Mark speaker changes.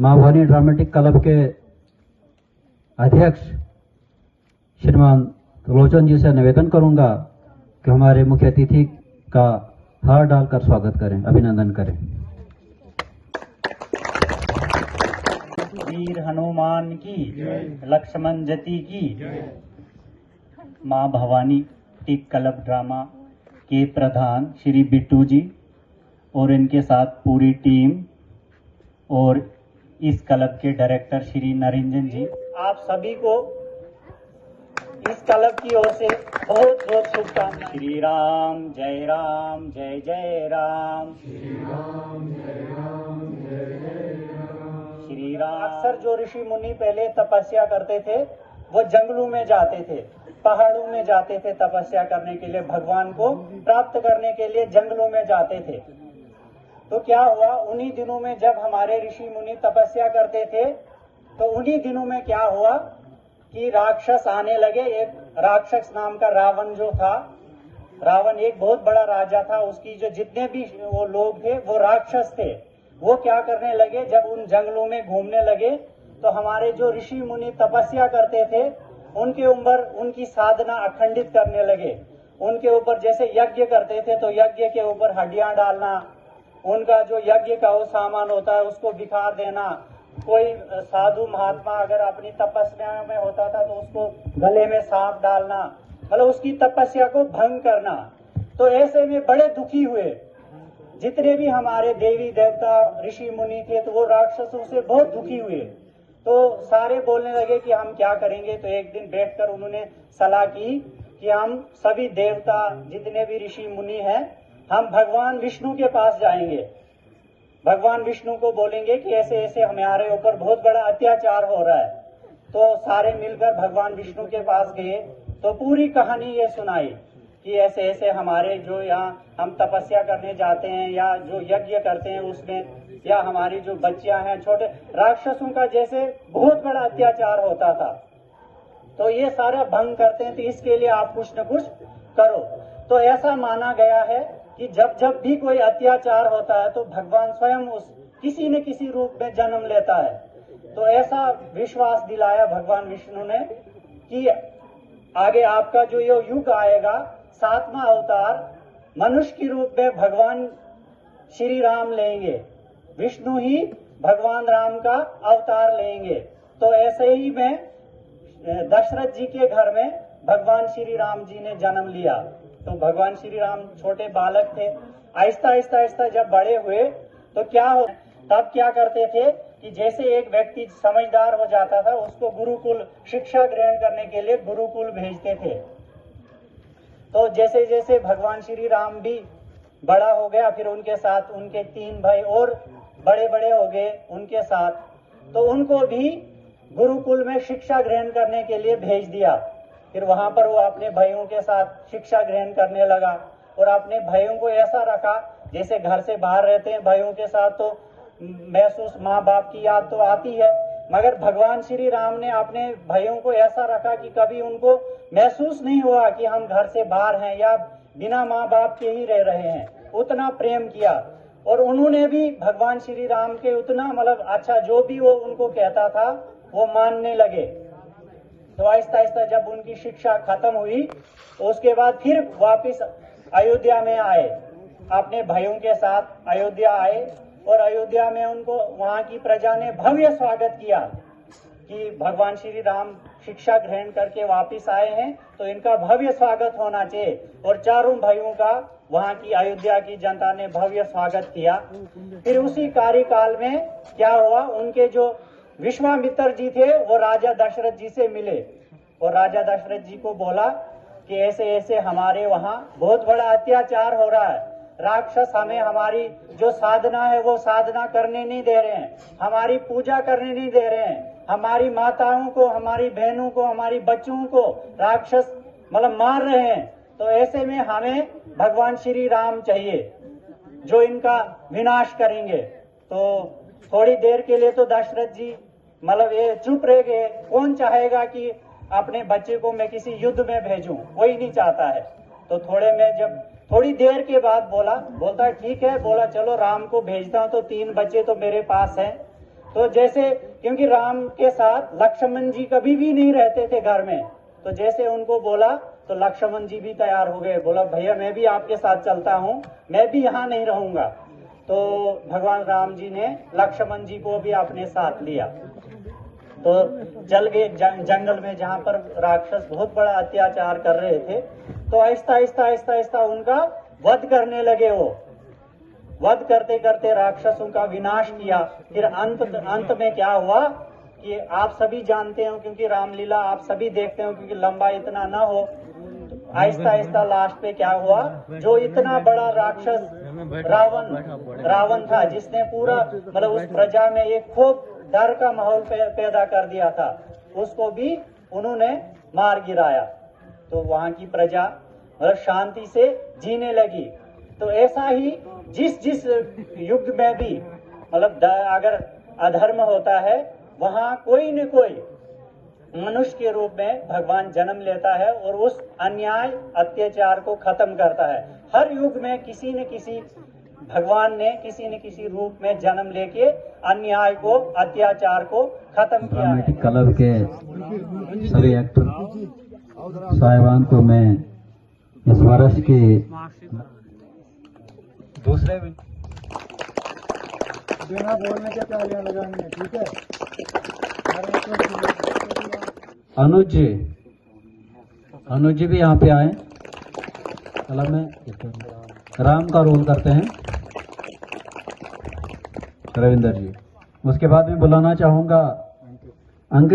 Speaker 1: माँ Bhavani dramatic club के अध्यक्ष श्रीमान त्रिलोचन जी से निवेदन करूंगा कि हमारे मुख्य अतिथि का हार डालकर स्वागत करें, अभिनंदन करें।
Speaker 2: वीर हनुमान की, लक्ष्मण जति की। माँ भवानी टिक क्लब ड्रामा के प्रधान श्री बिट्टू जी और इनके साथ पूरी टीम और इस क्लब के डायरेक्टर श्री नरेंजन जी, आप सभी को इस क्लब की ओर से बहुत बहुत शुभकामनाएं। श्री राम जय राम, जय जय राम, श्री राम जय राम, जय जय राम, श्री राम। अक्सर जो ऋषि मुनि पहले तपस्या करते थे वो जंगलों में जाते थे, पहाड़ों में जाते थे तपस्या करने के लिए, भगवान को प्राप्त करने के लिए जंगलों में जाते थे। तो क्या हुआ, उन्हीं दिनों में जब हमारे ऋषि मुनि तपस्या करते थे तो उन्हीं दिनों में क्या हुआ कि राक्षस आने लगे। एक राक्षस नाम का रावण जो था, रावण एक बहुत बड़ा राजा था, उसकी जो जितने भी वो लोग थे वो राक्षस थे। वो क्या करने लगे, जब उन जंगलों में घूमने लगे तो हमारे जो ऋषि मुनि तपस्या करते थे उनके ऊपर उनकी साधना अखंडित करने लगे। उनके ऊपर जैसे यज्ञ करते थे तो यज्ञ के ऊपर हड्डियां डालना, उनका जो यज्ञ का वो सामान होता है उसको बिखार देना। कोई साधु महात्मा अगर अपनी तपस्या में होता था तो उसको गले में सांप डालना, मतलब उसकी तपस्या को भंग करना। तो ऐसे में बड़े दुखी हुए जितने भी हमारे देवी देवता ऋषि मुनि थे, तो वो राक्षसों से बहुत दुखी हुए। तो सारे बोलने लगे कि हम क्या करेंगे। तो एक दिन बैठकर उन्होंने सलाह की कि हम सभी देवता जितने भी ऋषि मुनि हैं, हम भगवान विष्णु के पास जाएंगे, भगवान विष्णु को बोलेंगे कि ऐसे ऐसे हमारे ऊपर बहुत बड़ा अत्याचार हो रहा है। तो सारे मिलकर भगवान विष्णु के पास गए तो पूरी कहानी ये सुनाई कि ऐसे ऐसे हमारे जो यहाँ हम तपस्या करने जाते हैं या जो यज्ञ करते हैं उसमें, या हमारी जो बच्चियां हैं छोटे, राक्षसों का जैसे बहुत बड़ा अत्याचार होता था। तो ये सारा भंग करते हैं, तो इसके लिए आप कुछ न कुछ करो। तो ऐसा माना गया है कि जब जब भी कोई अत्याचार होता है तो भगवान स्वयं उस किसी न किसी रूप में जन्म लेता है। तो ऐसा विश्वास दिलाया भगवान विष्णु ने कि आगे आपका जो ये युग आएगा, 7वां अवतार मनुष्य के रूप में भगवान श्री राम लेंगे, विष्णु ही भगवान राम का अवतार लेंगे। तो ऐसे ही में दशरथ जी के घर में भगवान श्री राम जी ने जन्म लिया। तो भगवान श्री राम छोटे बालक थे, आहिस्ता आहिस्ता आहिस्ता जब बड़े हुए तो क्या हो, तब क्या करते थे कि जैसे एक व्यक्ति समझदार हो जाता था उसको गुरुकुल शिक्षा ग्रहण करने के लिए गुरुकुल भेजते थे। तो जैसे जैसे भगवान श्री राम भी बड़ा हो गया, फिर उनके साथ उनके 3 भाई और बड़े बड़े हो गए उनके साथ, तो उनको भी गुरुकुल में शिक्षा ग्रहण करने के लिए भेज दिया। फिर वहां पर वो अपने भाइयों के साथ शिक्षा ग्रहण करने लगा और अपने भाइयों को ऐसा रखा जैसे घर से बाहर रहते हैं भाइयों के साथ तो महसूस माँ बाप की याद तो आती है, मगर भगवान श्री राम ने अपने भाइयों को ऐसा रखा कि कभी उनको महसूस नहीं हुआ कि हम घर से बाहर हैं या बिना माँ बाप के ही रह रहे हैं। उतना प्रेम किया और उन्होंने भी भगवान श्री राम के उतना मतलब अच्छा जो भी वो उनको कहता था वो मानने लगे। तो आहिस्ता आहिस्ता जब उनकी शिक्षा खत्म हुई तो उसके बाद फिर वापस अयोध्या में आए, अपने भाइयों के साथ अयोध्या आए और अयोध्या में उनको वहां की प्रजा ने भव्य स्वागत किया कि भगवान श्री राम शिक्षा ग्रहण करके वापस आए हैं तो इनका भव्य स्वागत होना चाहिए। और चारों भाइयों का वहां की अयोध्या की जनता ने भव्य स्वागत किया। फिर उसी कार्यकाल में क्या हुआ, उनके जो विश्वामित्र जी थे वो राजा दशरथ जी से मिले और राजा दशरथ जी को बोला कि ऐसे ऐसे हमारे वहां बहुत बड़ा अत्याचार हो रहा है, राक्षस हमें हमारी जो साधना है वो साधना करने नहीं दे रहे हैं, हमारी पूजा करने नहीं दे रहे हैं, हमारी माताओं को, हमारी बहनों को, हमारी बच्चों को राक्षस मतलब मार रहे हैं। तो ऐसे में हमें भगवान श्री राम चाहिए जो इनका विनाश करेंगे। तो थोड़ी देर के लिए तो दशरथ जी मतलब ये चुप रह गए। कौन चाहेगा कि अपने बच्चे को मैं किसी युद्ध में भेजूं, कोई नहीं चाहता है। तो जब थोड़ी देर के बाद बोलता है ठीक है, बोला चलो राम को भेजता हूं, तो 3 बच्चे तो मेरे पास हैं, तो जैसे क्योंकि राम के साथ लक्ष्मण जी कभी भी नहीं रहते थे घर में, तो जैसे उनको बोला तो लक्ष्मण जी भी तैयार हो गए, बोला भैया मैं भी आपके साथ चलता हूँ, मैं भी यहाँ नहीं रहूंगा। तो भगवान राम जी ने लक्ष्मण जी को भी अपने साथ लिया। तो चल गए जंगल में जहाँ पर राक्षस बहुत बड़ा अत्याचार कर रहे थे। तो आहिस्ता आहिस्ता आहिस्ता आहिस्ता उनका वध करने लगे। वो वध करते करते राक्षसों का विनाश किया। फिर अंत में क्या हुआ कि आप सभी जानते हो, क्योंकि रामलीला आप सभी देखते हो, क्योंकि लंबा इतना ना हो। आहिस्ता आहिस्ता लास्ट पे क्या हुआ, जो इतना बड़ा राक्षस रावण था, जिसने पूरा मतलब उस प्रजा में एक खूब डर का माहौल पैदा कर दिया था, उसको भी उन्होंने मार गिराया। तो वहां की प्रजा मतलब शांति से जीने लगी। तो ऐसा ही जिस युग में भी मतलब अगर अधर्म होता है, वहां कोई न कोई मनुष्य के रूप में भगवान जन्म लेता है और उस अन्याय अत्याचार को खत्म करता है। हर युग में किसी न किसी भगवान ने किसी न किसी रूप में जन्म लेके अन्याय को अत्याचार को खत्म किया है।
Speaker 1: ड्रामेटिक क्लब के सभी एक्टर साहिबान को मैं इस वर्ष के दूसरे
Speaker 3: बिना बोलने के तालियां लगानी है, ठीक है।
Speaker 1: अनुज जी भी यहाँ पे आए। कलम में राम का रोल करते हैं रविंदर जी। उसके बाद मैं बुलाना चाहूंगा अंकित